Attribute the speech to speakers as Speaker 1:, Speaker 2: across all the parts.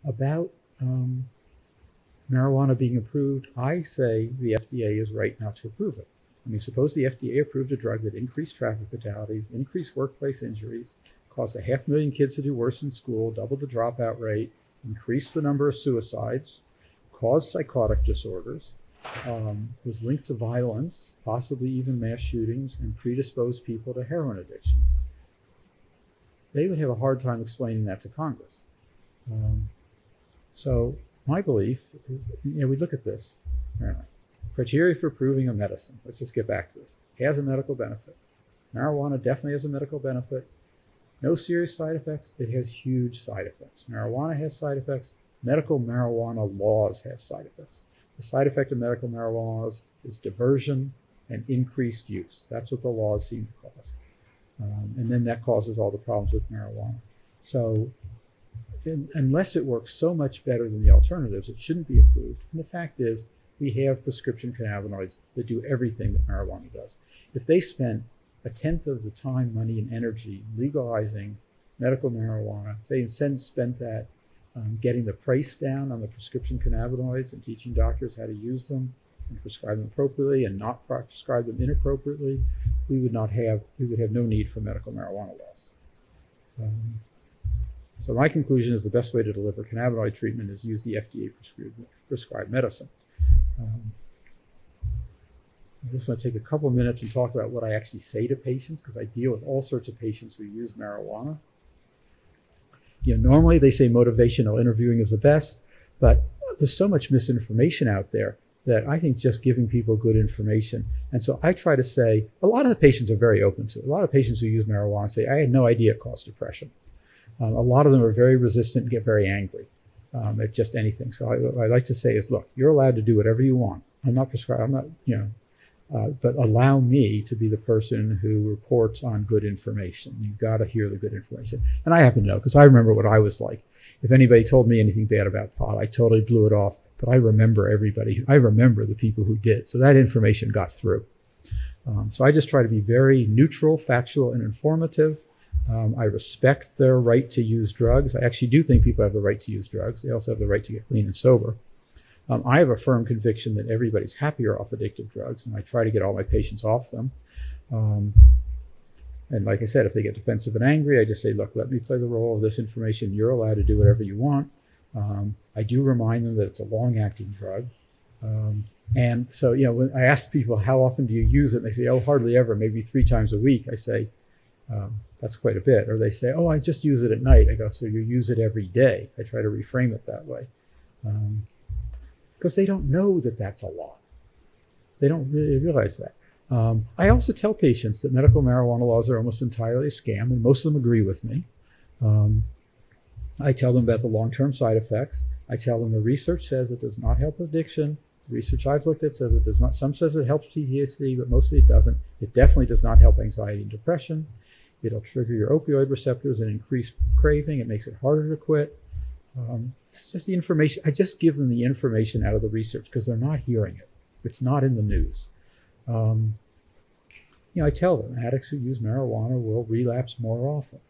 Speaker 1: About marijuana being approved, I say the FDA is right not to approve it. I mean, suppose the FDA approved a drug that increased traffic fatalities, increased workplace injuries, caused 500,000 kids to do worse in school, doubled the dropout rate, increased the number of suicides, caused psychotic disorders, was linked to violence, possibly even mass shootings, and predisposed people to heroin addiction. They would have a hard time explaining that to Congress. So my belief is, we look at this. Criteria for approving a medicine. Let's just get back to this. Has a medical benefit. Marijuana definitely has a medical benefit. No serious side effects. It has huge side effects. Marijuana has side effects. Medical marijuana laws have side effects. The side effect of medical marijuana laws is diversion and increased use. That's what the laws seem to cause. And then that causes all the problems with marijuana. So unless it works so much better than the alternatives, it shouldn't be approved. And the fact is, we have prescription cannabinoids that do everything that marijuana does. If they spent 1/10 of the time, money, and energy legalizing medical marijuana, they instead spent that getting the price down on the prescription cannabinoids and teaching doctors how to use them and prescribe them appropriately and not prescribe them inappropriately, we would have no need for medical marijuana laws. So my conclusion is the best way to deliver cannabinoid treatment is use the FDA prescribed medicine. I just want to take a couple of minutes and talk about what I actually say to patients, because I deal with all sorts of patients who use marijuana. Normally they say motivational interviewing is the best, but there's so much misinformation out there that I think just giving people good information. And so I try to say, a lot of the patients are very open to it. A lot of patients who use marijuana say, I had no idea it caused depression. A lot of them are very resistant and get very angry at just anything. So what I like to say is, look, you're allowed to do whatever you want. I'm not prescribing, but allow me to be the person who reports on good information. You've got to hear the good information. And I happen to know, because I remember what I was like. If anybody told me anything bad about pot, I totally blew it off. But I remember everybody. I remember the people who did. So that information got through. So I just try to be very neutral, factual, and informative. I respect their right to use drugs. I actually do think people have the right to use drugs. They also have the right to get clean and sober. I have a firm conviction that everybody's happier off addictive drugs, and I try to get all my patients off them. And like I said, if they get defensive and angry, I just say, look, let me play the role of this information. You're allowed to do whatever you want. I do remind them that it's a long-acting drug. And so, when I ask people, how often do you use it? And they say, oh, hardly ever, maybe 3 times a week. I say, that's quite a bit. Or they say, oh, I just use it at night. I go, so you use it every day. I try to reframe it that way. Because they don't know that that's a lot. They don't really realize that. I also tell patients that medical marijuana laws are almost entirely a scam, and most of them agree with me. I tell them about the long-term side effects. I tell them the research says it does not help addiction. The research I've looked at says it does not. Some says it helps PTSD, but mostly it doesn't. It definitely does not help anxiety and depression. It'll trigger your opioid receptors and increase craving. It makes it harder to quit. It's just the information. I just give them the information out of the research because they're not hearing it. It's not in the news. I tell them addicts who use marijuana will relapse more often.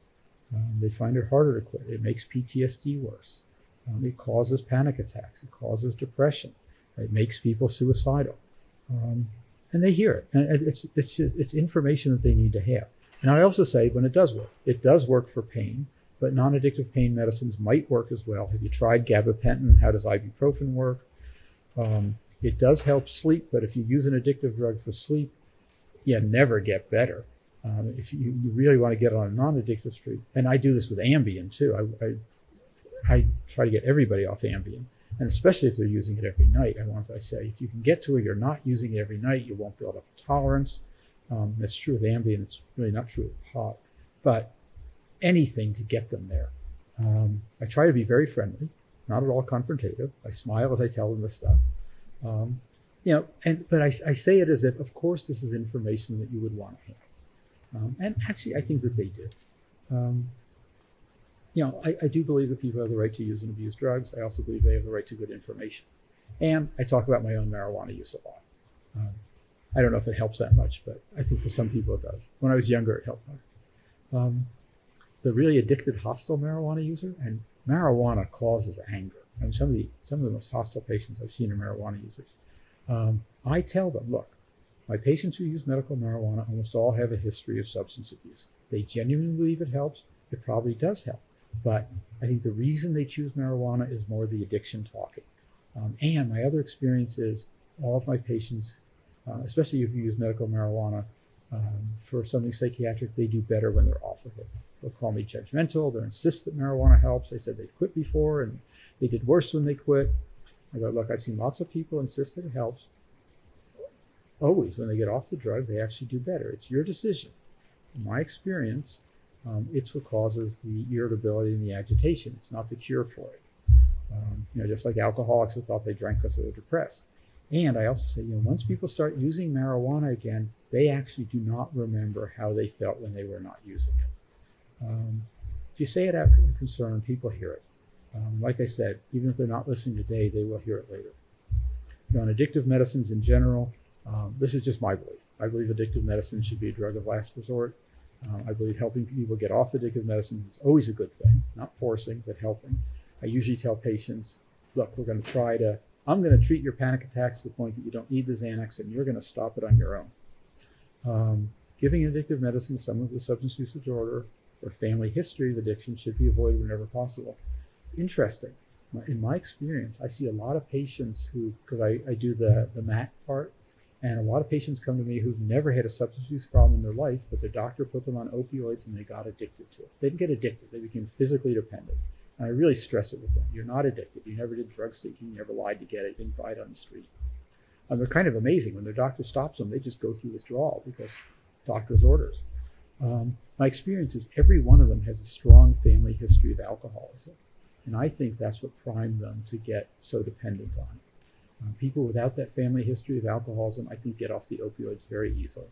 Speaker 1: They find it harder to quit. It makes PTSD worse. It causes panic attacks. It causes depression. It makes people suicidal. And they hear it. And it's information that they need to have. And I also say when it does work for pain, but non-addictive pain medicines might work as well. Have you tried gabapentin? How does ibuprofen work? It does help sleep, but if you use an addictive drug for sleep, you never get better. If you really want to get on a non-addictive streak, and I do this with Ambien too. I try to get everybody off Ambien, and especially if they're using it every night. I say, if you can get to where you're not using it every night, you won't build up a tolerance. That's true with Ambien. It's really not true with pot, but anything to get them there. I try to be very friendly, not at all confrontative. I smile as I tell them this stuff. But I say it as if, of course, this is information that you would want to have. And actually, I think that they do. I do believe that people have the right to use and abuse drugs. I also believe they have the right to good information. And I talk about my own marijuana use a lot. I don't know if it helps that much, but I think for some people it does. When I was younger, it helped more. The really addicted hostile marijuana user, and marijuana causes anger. I mean, some of the most hostile patients I've seen are marijuana users. I tell them, look, my patients who use medical marijuana almost all have a history of substance abuse. They genuinely believe it helps. It probably does help. But I think the reason they choose marijuana is more the addiction talking. And my other experience is all of my patients, especially if you use medical marijuana for something psychiatric, they do better when they're off of it. They'll call me judgmental. They'll insist that marijuana helps. They said they've quit before and they did worse when they quit. I go, look, I've seen lots of people insist that it helps. Always, when they get off the drug, they actually do better. It's your decision. In my experience, it's what causes the irritability and the agitation. It's not the cure for it. Just like alcoholics who thought they drank because they were depressed. And I also say, once people start using marijuana again, they actually do not remember how they felt when they were not using it. If you say it out of concern, people hear it. Like I said, even if they're not listening today, they will hear it later. On addictive medicines in general, this is just my belief. I believe addictive medicine should be a drug of last resort. I believe helping people get off addictive medicines is always a good thing, not forcing, but helping. I usually tell patients, look, I'm going to treat your panic attacks to the point that you don't need the Xanax and you're going to stop it on your own. Giving addictive medicine to someone with a substance use disorder or family history of addiction should be avoided whenever possible. It's interesting. In my experience, I see a lot of patients who, because I do the MAT part, and a lot of patients come to me who've never had a substance use problem in their life, but their doctor put them on opioids and they got addicted to it. They didn't get addicted, they became physically dependent. And I really stress it with them. You're not addicted. You never did drug seeking, you never lied to get it, you didn't buy it on the street. And they're kind of amazing. When their doctor stops them, they just go through withdrawal because doctor's orders. My experience is every one of them has a strong family history of alcoholism. And I think that's what primed them to get so dependent on it. People without that family history of alcoholism, I think, get off the opioids very easily.